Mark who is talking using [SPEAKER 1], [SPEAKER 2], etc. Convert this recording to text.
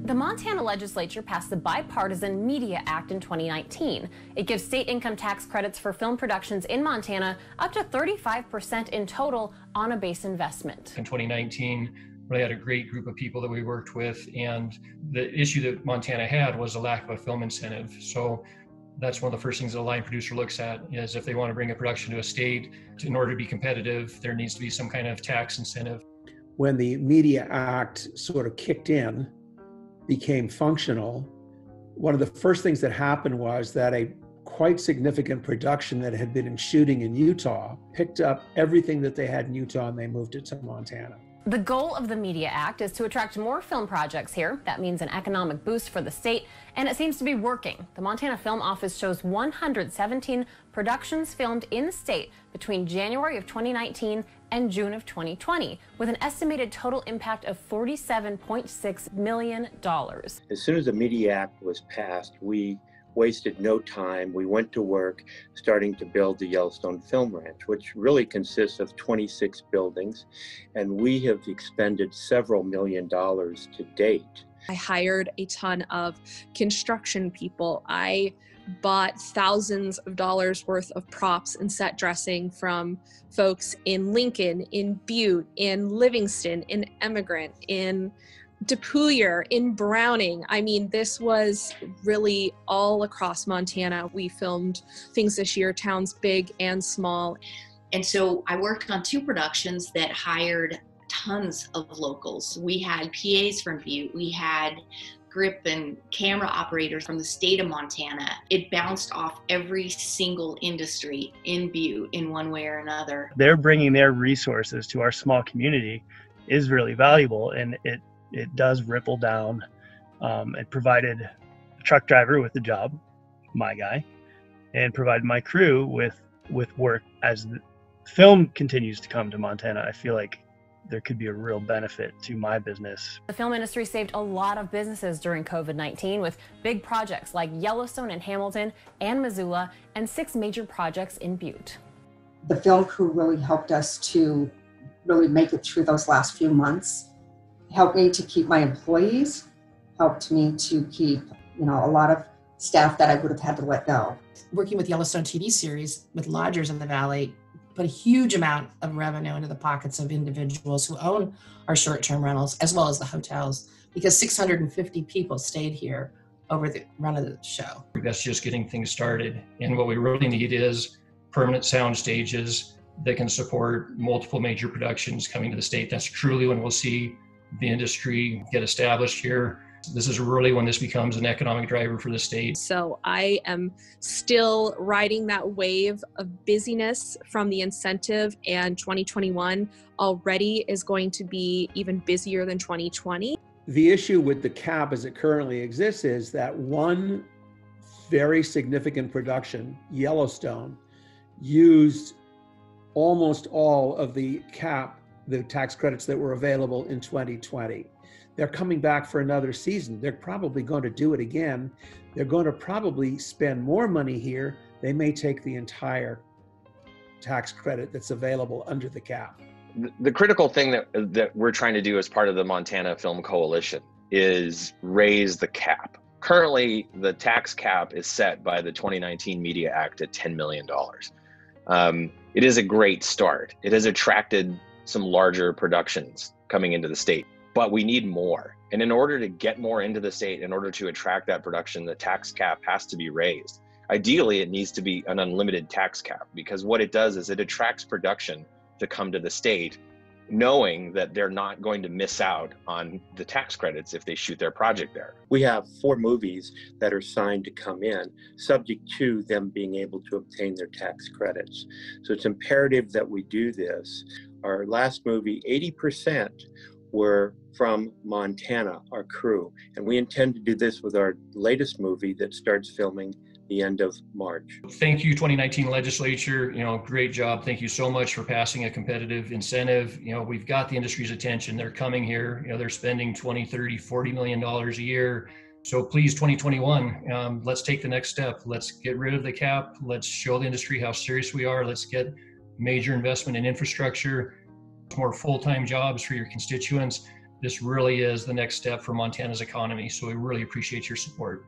[SPEAKER 1] The Montana legislature passed the Bipartisan Media Act in 2019. It gives state income tax credits for film productions in Montana up to 35% in total on a base investment.
[SPEAKER 2] In 2019, we had a great group of people that we worked with, and the issue that Montana had was a lack of a film incentive. So that's one of the first things that a line producer looks at, is if they want to bring a production to a state, in order to be competitive, there needs to be some kind of tax incentive.
[SPEAKER 3] When the Media Act sort of kicked in, became functional, one of the first things that happened was that a quite significant production that had been in shooting in Utah picked up everything that they had in Utah and they moved it to Montana.
[SPEAKER 1] The goal of the Media Act is to attract more film projects here. That means an economic boost for the state, and it seems to be working. The Montana Film Office shows 117 productions filmed in the state between January of 2019 and June of 2020, with an estimated total impact of $47.6 million.
[SPEAKER 4] As soon as the Media Act was passed, we wasted no time. We went to work starting to build the Yellowstone Film Ranch, which really consists of 26 buildings, and we have expended several $1 million to date.
[SPEAKER 5] I hired a ton of construction people. I bought thousands of dollars worth of props and set dressing from folks in Lincoln, in Butte, in Livingston, in Emigrant, in DePuyer, in Browning. I mean, this was really all across Montana. We filmed things this year, towns big and small.
[SPEAKER 6] And so I worked on 2 productions that hired tons of locals. We had PAs from Butte. We had grip and camera operators from the state of Montana. It bounced off every single industry in Butte in one way or another.
[SPEAKER 7] They're bringing their resources to our small community is really valuable, and it does ripple down. It provided a truck driver with a job, my guy, and provided my crew with work. As the film continues to come to Montana, I feel like there could be a real benefit to my business.
[SPEAKER 1] The film industry saved a lot of businesses during COVID-19 with big projects like Yellowstone in Hamilton and Missoula, and 6 major projects in Butte.
[SPEAKER 8] The film crew really helped us to really make it through those last few months. Helped me to keep my employees, helped me to keep, a lot of staff that I would have had to let go.
[SPEAKER 9] Working with Yellowstone TV series with lodgers in the Valley put a huge amount of revenue into the pockets of individuals who own our short-term rentals, as well as the hotels, because 650 people stayed here over the run of the show.
[SPEAKER 2] That's just getting things started. And what we really need is permanent sound stages that can support multiple major productions coming to the state. That's truly when we'll see the industry get established here. This is really when this becomes an economic driver for the state.
[SPEAKER 5] So I am still riding that wave of busyness from the incentive, and 2021 already is going to be even busier than 2020.
[SPEAKER 3] The issue with the cap as it currently exists is that one very significant production, Yellowstone, used almost all of the cap, the tax credits that were available in 2020. They're coming back for another season. They're probably going to do it again. They're going to probably spend more money here. They may take the entire tax credit that's available under the cap.
[SPEAKER 10] The critical thing that we're trying to do as part of the Montana Film Coalition is raise the cap. Currently, the tax cap is set by the 2019 Media Act at $10 million. It is a great start. It has attracted some larger productions coming into the state, but we need more. And in order to get more into the state, in order to attract that production, the tax cap has to be raised. Ideally, it needs to be an unlimited tax cap, because what it does is it attracts production to come to the state, knowing that they're not going to miss out on the tax credits if they shoot their project there.
[SPEAKER 4] We have 4 movies that are signed to come in, subject to them being able to obtain their tax credits. So it's imperative that we do this. Our last movie, 80% were from Montana, our crew. And we intend to do this with our latest movie that starts filming the end of March.
[SPEAKER 2] Thank you, 2019 legislature. Great job. Thank you so much for passing a competitive incentive. We've got the industry's attention. They're coming here. They're spending $20, $30, $40 million a year. So please, 2021, let's take the next step. Let's get rid of the cap. Let's show the industry how serious we are. Let's get major investment in infrastructure, more full-time jobs for your constituents. this really is the next step for Montana's economy. So we really appreciate your support.